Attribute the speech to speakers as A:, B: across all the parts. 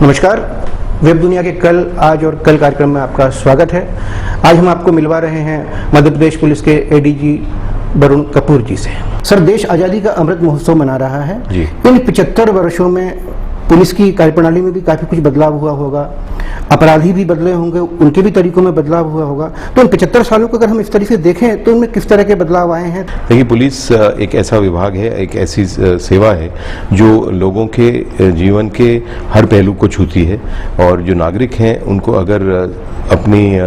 A: नमस्कार। वेब दुनिया के कल, आज और कल कार्यक्रम में आपका स्वागत है। आज हम आपको मिलवा रहे हैं मध्य प्रदेश पुलिस के एडीजी वरुण कपूर जी से। सर, देश आज़ादी का अमृत महोत्सव मना रहा है जी। इन 75 वर्षों में पुलिस की कार्यप्रणाली में भी काफ़ी कुछ बदलाव हुआ होगा, अपराधी भी बदले होंगे, उनके भी तरीकों में बदलाव हुआ होगा। तो इन 75 सालों को अगर हम इस तरीके से देखें तो उनमें किस तरह के बदलाव आए हैं?
B: देखिए, पुलिस एक ऐसा विभाग है, एक ऐसी सेवा है जो लोगों के जीवन के हर पहलू को छूती है। और जो नागरिक हैं उनको अगर अपनी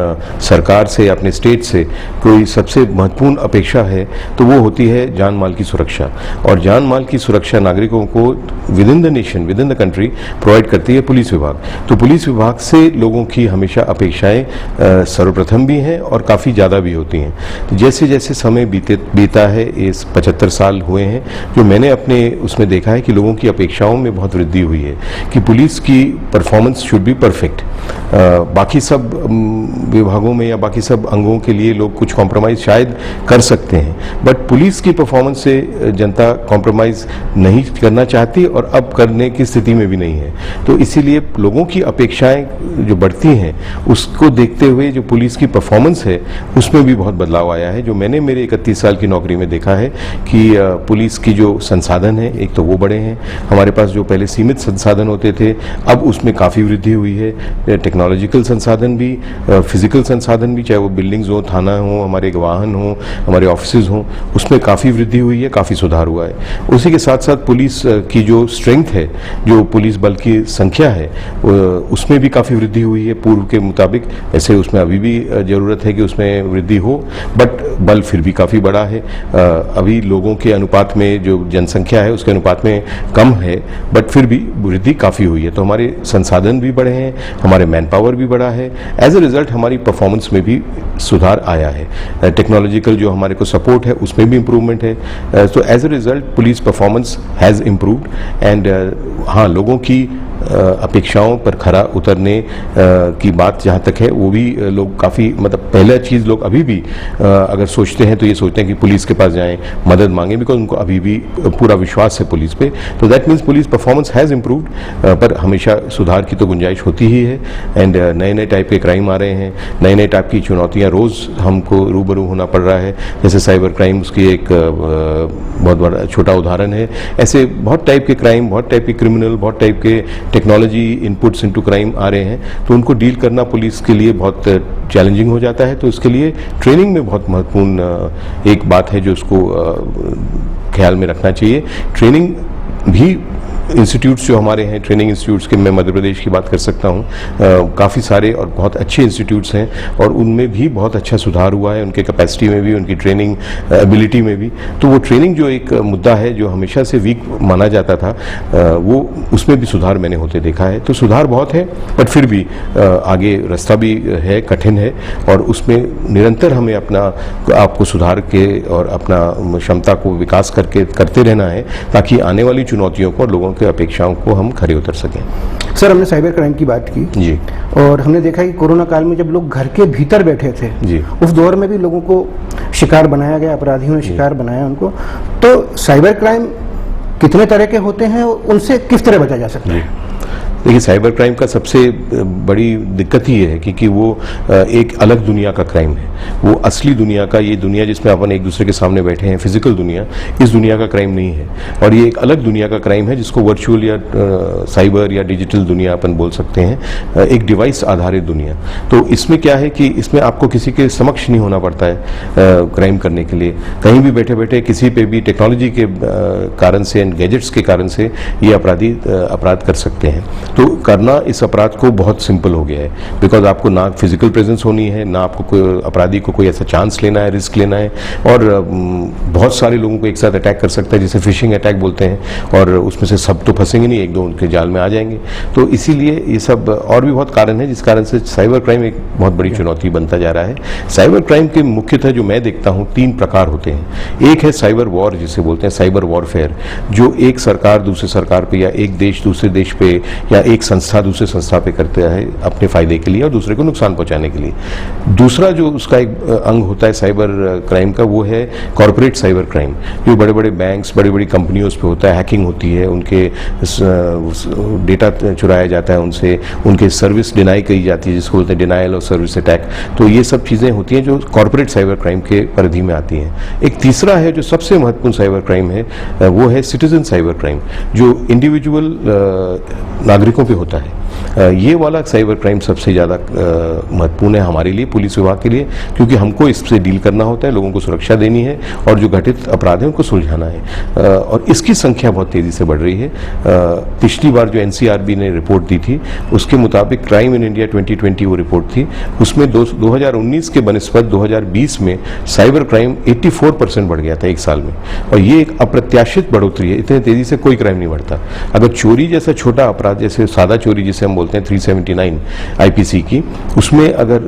B: सरकार से, अपने स्टेट से कोई सबसे महत्वपूर्ण अपेक्षा है तो वो होती है जान माल की सुरक्षा। और जान माल की सुरक्षा नागरिकों को with in the nation, with in the country provide करती है पुलिस विभाग। तो पुलिस विभाग से लोगों की हमेशा अपेक्षाएं सर्वप्रथम भी हैं और काफ़ी ज़्यादा भी होती हैं। जैसे जैसे समय बीता है, इस 75 साल हुए हैं, जो मैंने अपने उसमें देखा है कि लोगों की अपेक्षाओं में बहुत वृद्धि हुई है कि पुलिस की परफॉर्मेंस शुड बी परफेक्ट। बाकी सब विभागों में या बाकी सब अंगों के लिए लोग कुछ कॉम्प्रोमाइज़ शायद कर सकते हैं, बट पुलिस की परफॉर्मेंस से जनता कॉम्प्रोमाइज़ नहीं करना चाहती और अब करने की स्थिति में भी नहीं है। तो इसीलिए लोगों की अपेक्षाएं जो बढ़ती हैं उसको देखते हुए जो पुलिस की परफॉर्मेंस है उसमें भी बहुत बदलाव आया है। जो मैंने मेरे 31 साल की नौकरी में देखा है कि पुलिस की जो संसाधन है, एक तो वो बड़े हैं। हमारे पास जो पहले सीमित संसाधन होते थे अब उसमें काफ़ी वृद्धि हुई है। टेक्नोलॉजिकल संसाधन भी, फिजिकल संसाधन भी, चाहे वो बिल्डिंग्स हो, थाना हो, हमारे वाहन हो, हमारे ऑफिस हों, उसमें काफ़ी वृद्धि हुई है, काफ़ी सुधार हुआ है। उसी के साथ साथ पुलिस की जो स्ट्रेंथ है, जो पुलिस बल की संख्या है, उसमें भी काफ़ी वृद्धि हुई है पूर्व के मुताबिक। ऐसे उसमें अभी भी ज़रूरत है कि उसमें वृद्धि हो, बट बल फिर भी काफ़ी बड़ा है। अभी लोगों के अनुपात में जो जनसंख्या है उसके अनुपात में कम है, बट फिर भी वृद्धि काफ़ी हुई है। तो हमारे संसाधन भी बढ़े हैं, हमारे मैन पावर भी बढ़ा है। एज ए रिजल्ट हमारी परफॉर्मेंस में भी सुधार आया है। टेक्नोलॉजिकल जो हमारे को सपोर्ट है उसमें भी इम्प्रूवमेंट है। तो as a result police performance has improved and हाँ, लोगों की अपेक्षाओं पर खरा उतरने की बात जहाँ तक है वो भी लोग काफ़ी, मतलब पहला चीज़ लोग अभी भी अगर सोचते हैं तो ये सोचते हैं कि पुलिस के पास जाएं, मदद मांगें, बिकॉज उनको अभी भी पूरा विश्वास है पुलिस पे। तो that means police performance has improved, पर हमेशा सुधार की तो गुंजाइश होती ही है। एंड नए नए टाइप के क्राइम आ रहे हैं, नए नए टाइप की चुनौतियाँ रोज़ हमको रूबरू होना पड़ रहा है। जैसे साइबर क्राइम उसकी एक बहुत बड़ा छोटा उदाहरण है। ऐसे बहुत टाइप के क्राइम, बहुत टाइप के क्रिमिनल, बहुत टाइप के टेक्नोलॉजी इनपुट्स इनटू क्राइम आ रहे हैं। तो उनको डील करना पुलिस के लिए बहुत चैलेंजिंग हो जाता है। तो इसके लिए ट्रेनिंग में बहुत महत्वपूर्ण एक बात है जो उसको ख्याल में रखना चाहिए। ट्रेनिंग भी इंस्टीट्यूट्स जो हमारे हैं, ट्रेनिंग इंस्टीट्यूट्स के मैं मध्य प्रदेश की बात कर सकता हूँ, काफ़ी सारे और बहुत अच्छे इंस्टीट्यूट्स हैं और उनमें भी बहुत अच्छा सुधार हुआ है, उनके कैपेसिटी में भी, उनकी ट्रेनिंग एबिलिटी में भी। तो वो ट्रेनिंग जो एक मुद्दा है जो हमेशा से वीक माना जाता था, वो उसमें भी सुधार मैंने होते देखा है। तो सुधार बहुत है, बट फिर भी आगे रास्ता भी है, कठिन है, और उसमें निरंतर हमें अपना आपको सुधार के और अपना क्षमता को विकास करते रहना है ताकि आने वाली चुनौतियों को, लोगों की अपेक्षाओं को हम खरे उतर सकें।
A: सर, हमने साइबर क्राइम की बात की
B: जी,
A: और हमने देखा कि कोरोना काल में जब लोग घर के भीतर बैठे थे
B: जी,
A: उस दौर में भी लोगों को शिकार बनाया गया, अपराधियों ने शिकार बनाया उनको। तो साइबर क्राइम कितने तरह के होते हैं, उनसे किस तरह बचा जा सकता है?
B: देखिए, साइबर क्राइम का सबसे बड़ी दिक्कत ही है कि वो एक अलग दुनिया का क्राइम है। वो असली दुनिया का, ये दुनिया जिसमें अपन एक दूसरे के सामने बैठे हैं, फिजिकल दुनिया, इस दुनिया का क्राइम नहीं है। और ये एक अलग दुनिया का क्राइम है जिसको वर्चुअल या साइबर या डिजिटल दुनिया अपन बोल सकते हैं, एक डिवाइस आधारित दुनिया। तो इसमें क्या है कि इसमें आपको किसी के समक्ष नहीं होना पड़ता है क्राइम करने के लिए। कहीं भी बैठे बैठे किसी पे भी टेक्नोलॉजी के कारण से एंड गैजेट्स के कारण से ये अपराधी अपराध कर सकते हैं। तो करना इस अपराध को बहुत सिंपल हो गया है, बिकॉज आपको ना फिजिकल प्रेजेंस होनी है, ना आपको कोई अपराधी को कोई ऐसा चांस लेना है, रिस्क लेना है, और बहुत सारे लोगों को एक साथ अटैक कर सकता है, जिसे फिशिंग अटैक बोलते हैं, और उसमें से सब तो फंसेंगे नहीं, एक दो उनके जाल में आ जाएंगे। तो इसीलिए ये सब और भी बहुत कारण है जिस कारण से साइबर क्राइम एक बहुत बड़ी चुनौती बनता जा रहा है। साइबर क्राइम के मुख्यतः जो मैं देखता हूँ 3 प्रकार होते हैं। एक है साइबर वॉर, जिसे बोलते हैं साइबर वॉरफेयर, जो एक सरकार दूसरे सरकार पे या एक देश दूसरे देश पे या एक संस्था दूसरे संस्था पे करता है अपने फायदे के लिए और दूसरे को नुकसान पहुंचाने के लिए। दूसरा जो उसका एक अंग होता है साइबर क्राइम का, वो है कॉर्पोरेट साइबर क्राइम, जो बड़े बड़े बैंक्स, बड़ी बड़ी कंपनियों पे होता है। हैकिंग होती है, उनके डेटा चुराया जाता है उनसे, उनके सर्विस डिनाई की जाती है, जिसको बोलते हैं डिनायल ऑफ सर्विस अटैक। तो ये सब चीज़ें होती हैं जो कॉर्पोरेट साइबर क्राइम के परिधि में आती हैं। एक तीसरा है जो सबसे महत्वपूर्ण साइबर क्राइम है, वो है सिटीजन साइबर क्राइम, जो इंडिविजुअल नागरिकों पे होता है। ये वाला साइबर क्राइम सबसे ज़्यादा महत्वपूर्ण है हमारे लिए, पुलिस विभाग के लिए, क्योंकि हमको इससे डील करना होता है, लोगों को सुरक्षा देनी है और जो घटित अपराध है उनको सुलझाना है। और इसकी संख्या बहुत तेज़ी से बढ़ रही है। पिछली बार जो एनसीआरबी ने रिपोर्ट दी थी उसके मुताबिक क्राइम इन इंडिया 2020 वो रिपोर्ट थी, उसमें 2019 के बनस्पत 2020 में साइबर क्राइम 84% बढ़ गया था एक साल में। और ये एक अप्रत्याशित बढ़ोतरी है, इतने तेज़ी से कोई क्राइम नहीं बढ़ता। अगर चोरी जैसा छोटा अपराध, जैसे सादा चोरी जिसे हम बोलते हैं 379 आईपीसी की, उसमें अगर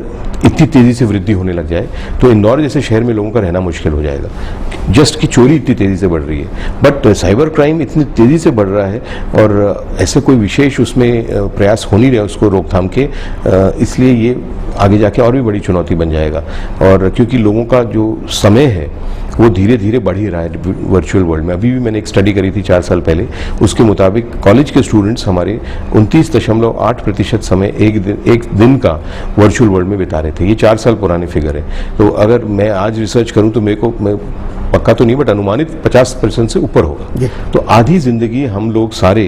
B: इतनी तेजी से वृद्धि होने लग जाए तो इंदौर जैसे शहर में लोगों का रहना मुश्किल हो जाएगा। जस्ट कि चोरी इतनी तेजी से बढ़ रही है, बट साइबर क्राइम इतनी तेजी से बढ़ रहा है और ऐसे कोई विशेष उसमें प्रयास हो नहीं रहा उसको रोकथाम के, इसलिए ये आगे जाके और भी बड़ी चुनौती बन जाएगा। और क्योंकि लोगों का जो समय है वो धीरे धीरे बढ़ ही रहा है वर्चुअल वर्ल्ड में। अभी भी मैंने एक स्टडी करी थी 4 साल पहले, उसके मुताबिक कॉलेज के स्टूडेंट्स हमारे 29.8% समय एक दिन का वर्चुअल वर्ल्ड में बिता रहे थे। ये 4 साल पुराने फिगर है। तो अगर मैं आज रिसर्च करूं तो मैं पक्का तो नहीं बट अनुमानित 50% से ऊपर होगा। तो आधी जिंदगी हम लोग सारे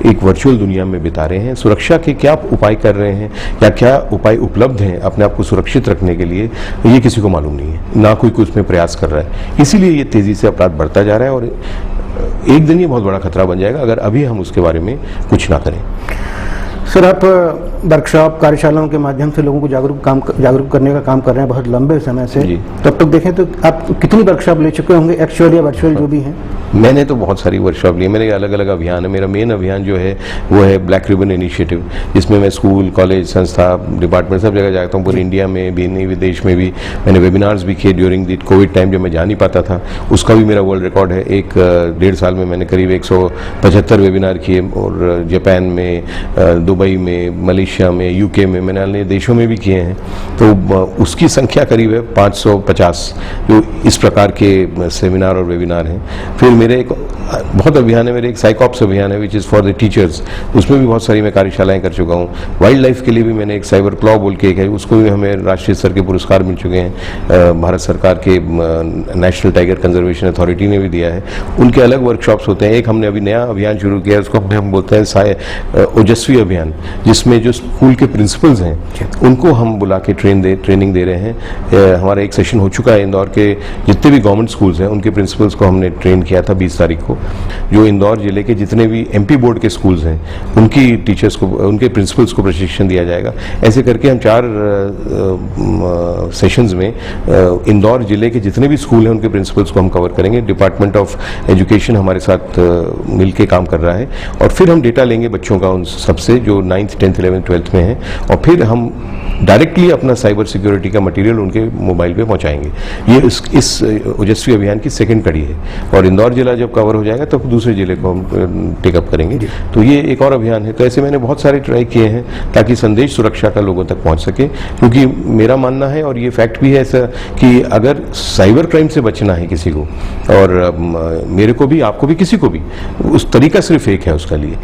B: एक वर्चुअल दुनिया में बिता रहे हैं। सुरक्षा के क्या उपाय कर रहे हैं या क्या उपाय उपलब्ध हैं अपने आप को सुरक्षित रखने के लिए, ये किसी को मालूम नहीं है, ना कोई उसमें प्रयास कर रहा है। इसीलिए ये तेजी से अपराध बढ़ता जा रहा है और एक दिन ये बहुत बड़ा खतरा बन जाएगा अगर अभी हम उसके बारे में कुछ ना करें।
A: सर, आप वर्कशॉप कार्यशालाओं के माध्यम से लोगों को जागरूक करने का काम कर रहे हैं बहुत लंबे समय से। तब तक देखें तो आप कितनी वर्कशॉप ले चुके होंगे, एक्चुअल या वर्चुअल जो भी हैं?
B: मैंने तो बहुत सारी वर्कशॉप ली। मेरे अलग अलग अभियान है। मेरा मेन अभियान जो है वो है ब्लैक रिबन इनिशिएटिव, जिसमें मैं स्कूल, कॉलेज, संस्था, डिपार्टमेंट सब जगह जाता हूँ, पूरे इंडिया में भी, नहीं विदेश में भी। मैंने वेबिनार्स भी किए ड्यूरिंग द कोविड टाइम, जब मैं जा नहीं पाता था। उसका भी मेरा वर्ल्ड रिकॉर्ड है। 1.5 साल में मैंने करीब 175 वेबिनार किए और जापान में, दुबई में, मलेशिया में, यूके में, मैंने अन्य देशों में भी किए हैं। तो उसकी संख्या करीब है 550 जो इस प्रकार के सेमिनार और वेबिनार हैं। फिर मेरे एक बहुत अभियान है, मेरे एक साइकॉप्स अभियान है which is for the teachers, उसमें भी बहुत सारी मैं कार्यशालाएं कर चुका हूँ। वाइल्ड लाइफ के लिए भी मैंने एक साइबर क्लॉ बोल के एक है, उसको भी हमें राष्ट्रीय स्तर के पुरस्कार मिल चुके हैं। भारत सरकार के नेशनल टाइगर कंजर्वेशन अथॉरिटी ने भी दिया है। उनके अलग वर्कशॉप्स होते हैं। एक हमने अभी नया अभियान शुरू किया है, उसको हम बोलते हैं ओजस्वी अभियान, जिसमें जो स्कूल के प्रिंसिपल्स हैं उनको हम बुला के ट्रेनिंग दे रहे हैं। हमारा एक सेशन हो चुका है। इंदौर के जितने भी गवर्नमेंट स्कूल्स हैं उनके प्रिंसिपल्स को हमने ट्रेन किया था 20 तारीख को। जो इंदौर जिले के जितने भी एमपी बोर्ड के स्कूल्स हैं उनकी टीचर्स को, उनके प्रिंसिपल्स को प्रशिक्षण दिया जाएगा। ऐसे करके हम 4 सेशंस में इंदौर जिले के जितने भी स्कूल हैं उनके प्रिंसिपल्स को हम कवर करेंगे। डिपार्टमेंट ऑफ एजुकेशन हमारे साथ मिलके काम कर रहा है और फिर हम डेटा लेंगे बच्चों का उन सबसे जो 9th, 10th, 11th, 12th में हैं, और फिर हम डायरेक्टली अपना साइबर सिक्योरिटी का मटेरियल उनके मोबाइल पे पहुंचाएंगे। ये इस ओजस्वी अभियान की सेकंड कड़ी है और इंदौर जिला जब कवर हो जाएगा तब दूसरे जिले को हम टेकअप करेंगे। तो ये एक और अभियान है। तो ऐसे मैंने बहुत सारे ट्राई किए हैं ताकि संदेश सुरक्षा का लोगों तक पहुंच सके, क्योंकि मेरा मानना है और ये फैक्ट भी है ऐसा कि अगर साइबर क्राइम से बचना है किसी को, और मेरे को भी, आपको भी, किसी को भी, उस तरीका सिर्फ एक है उसका लिए।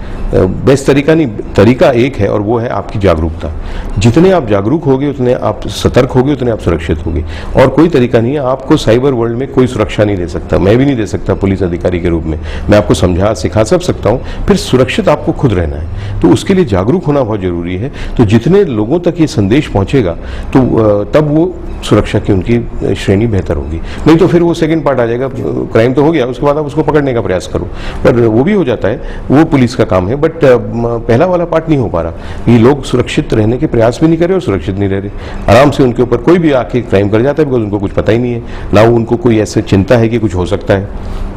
B: बेस्ट तरीका नहीं, तरीका एक है और वो है आपकी जागरूकता। जितने आप जागरूक होगे उतने आप सतर्क होगे, उतने आप सुरक्षित होगे। और कोई तरीका नहीं है। आपको साइबर वर्ल्ड में कोई सुरक्षा नहीं दे सकता, मैं भी नहीं दे सकता पुलिस अधिकारी के रूप में। मैं आपको समझा सिखा सब सकता हूँ, फिर सुरक्षित आपको खुद रहना है। तो उसके लिए जागरूक होना बहुत जरूरी है। तो जितने लोगों तक ये संदेश पहुंचेगा तो तब वो सुरक्षा की उनकी श्रेणी बेहतर होगी। नहीं तो फिर वो सेकंड पार्ट आ जाएगा, क्राइम तो हो गया, उसके बाद आप उसको पकड़ने का प्रयास करो, पर वो भी हो जाता है, वो पुलिस का काम है। बट पहला वाला पार्ट नहीं हो पा रहा। ये लोग सुरक्षित रहने के प्रयास भी नहीं कर रहे और सुरक्षित नहीं रह रहे। आराम से उनके ऊपर कोई भी आके क्राइम कर जाता है, बिकॉज उनको कुछ पता ही नहीं है, ना उनको कोई ऐसे चिंता है कि कुछ हो सकता है।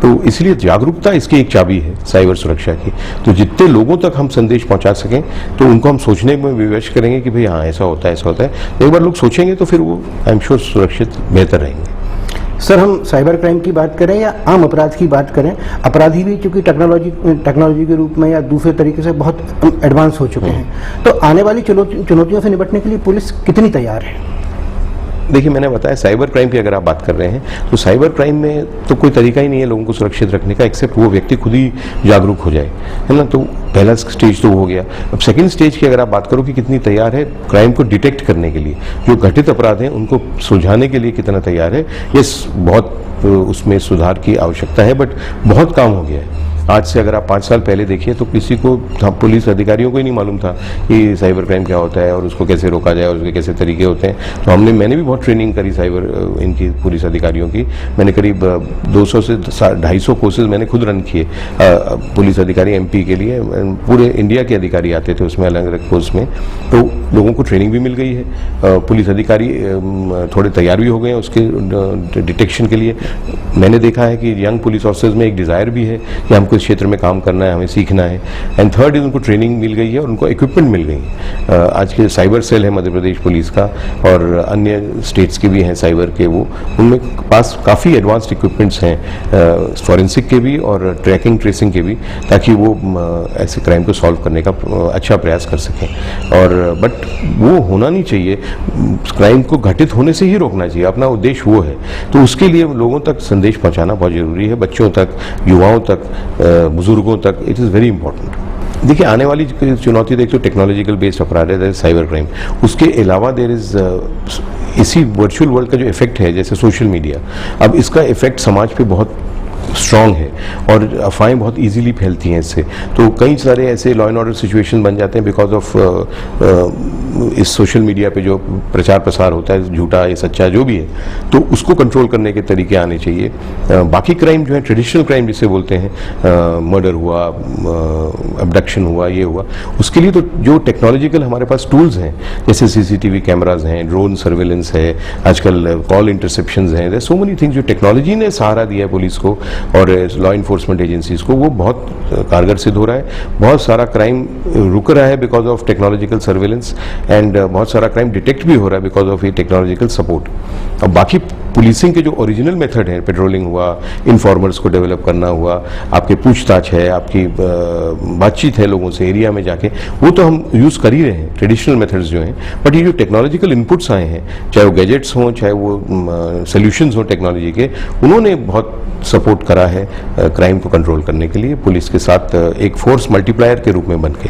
B: तो इसलिए जागरूकता इसकी एक चाबी है साइबर सुरक्षा की। तो जितने लोगों तक हम संदेश पहुंचा सकें तो उनको हम सोचने में विवश करेंगे कि भाई हाँ ऐसा होता है, ऐसा होता है। एक बार लोग सोचेंगे तो फिर वो आई एम श्योर सुरक्षित बेहतर रहेंगे।
A: सर, हम साइबर क्राइम की बात करें या आम अपराध की बात करें, अपराधी भी चूंकि टेक्नोलॉजी के रूप में या दूसरे तरीके से बहुत एडवांस हो चुके हैं, तो आने वाली चुनौतियों से निपटने के लिए पुलिस कितनी तैयार है?
B: देखिए, मैंने बताया साइबर क्राइम की अगर आप बात कर रहे हैं तो साइबर क्राइम में तो कोई तरीका ही नहीं है लोगों को सुरक्षित रखने का, एक्सेप्ट वो व्यक्ति खुद ही जागरूक हो जाए, है ना। तो पहला स्टेज तो हो गया। अब सेकंड स्टेज की अगर आप बात करो कि कितनी तैयार है क्राइम को डिटेक्ट करने के लिए, जो घटित अपराध हैं उनको सुलझाने के लिए कितना तैयार है, ये बहुत उसमें सुधार की आवश्यकता है, बट बहुत काम हो गया है। आज से अगर आप 5 साल पहले देखिए तो किसी को, पुलिस अधिकारियों को ही नहीं मालूम था कि साइबर क्राइम क्या होता है और उसको कैसे रोका जाए और उसके कैसे तरीके होते हैं। तो मैंने भी बहुत ट्रेनिंग करी साइबर इनकी पुलिस अधिकारियों की। मैंने करीब 200 से 250 कोर्सेज मैंने खुद रन किए पुलिस अधिकारी एमपी के लिए। पूरे इंडिया के अधिकारी आते थे उसमें अलग अलग कोर्स में, तो लोगों को ट्रेनिंग भी मिल गई है। पुलिस अधिकारी थोड़े तैयार भी हो गए हैं उसके डिटेक्शन के लिए। मैंने देखा है कि यंग पुलिस ऑफिसर्स में एक डिज़ायर भी है कि हमको इस क्षेत्र में काम करना है, हमें सीखना है। एंड थर्ड इज उनको ट्रेनिंग मिल गई है और उनको इक्विपमेंट मिल गई है। आज के साइबर सेल है मध्य प्रदेश पुलिस का और अन्य स्टेट्स के भी हैं साइबर के, वो उनमें पास काफ़ी एडवांस्ड इक्विपमेंट्स हैं फॉरेंसिक के भी और ट्रैकिंग ट्रेसिंग के भी, ताकि वो ऐसे क्राइम को सॉल्व करने का अच्छा प्रयास कर सकें। और बट वो होना नहीं चाहिए, क्राइम को घटित होने से ही रोकना चाहिए, अपना उद्देश्य वो है। तो उसके लिए लोगों तक संदेश पहुंचाना बहुत जरूरी है, बच्चों तक, युवाओं तक, बुजुर्गों तक। It is very important. देखिए, आने वाली चुनौती देख तो टेक्नोलॉजिकल बेस्ड अपराध है, साइबर क्राइम। उसके अलावा देयर इज इसी वर्चुअल वर्ल्ड का जो इफेक्ट है, जैसे सोशल मीडिया, अब इसका इफेक्ट समाज पे बहुत स्ट्रॉन्ग है और अफवाहें बहुत इजीली फैलती हैं इससे। तो कई सारे ऐसे लॉ एंड ऑर्डर सिचुएशन बन जाते हैं बिकॉज ऑफ इस सोशल मीडिया पे जो प्रचार प्रसार होता है, झूठा या सच्चा जो भी है, तो उसको कंट्रोल करने के तरीके आने चाहिए। बाकी क्राइम जो है, ट्रेडिशनल क्राइम जिसे बोलते हैं, मर्डर हुआ, अबडक्शन हुआ, ये हुआ, उसके लिए तो जो टेक्नोलॉजिकल हमारे पास टूल्स हैं, जैसे सीसीटीवी कैमराज हैं, ड्रोन सर्वेलेंस है, आजकल कॉल इंटरसेप्शंस हैं, देयर सो मेनी थिंग्स जो टेक्नोलॉजी ने सहारा दिया है पुलिस को और लॉ इन्फोर्समेंट एजेंसीज को, वो बहुत कारगर सिद्ध हो रहा है। बहुत सारा क्राइम रुक रहा है because of technological surveillance and बहुत सारा क्राइम डिटेक्ट भी हो रहा है बिकॉज ऑफ ये टेक्नोलॉजिकल सपोर्ट। अब बाकी पुलिसिंग के जो ओरिजिनल मेथड है, पेट्रोलिंग हुआ, इन्फॉर्मर्स को डेवलप करना हुआ, आपके पूछताछ है, आपकी बातचीत है लोगों से एरिया में जाके, वो तो हम यूज़ कर ही रहे हैं, ट्रेडिशनल मेथड्स जो हैं। बट ये जो टेक्नोलॉजिकल इनपुट्स आए हैं, चाहे वो गैजेट्स हों, चाहे वो सोल्यूशंस हों टेक्नोलॉजी के, उन्होंने बहुत सपोर्ट करा है क्राइम को कंट्रोल करने के लिए, पुलिस के साथ एक फोर्स मल्टीप्लायर के रूप में बन के।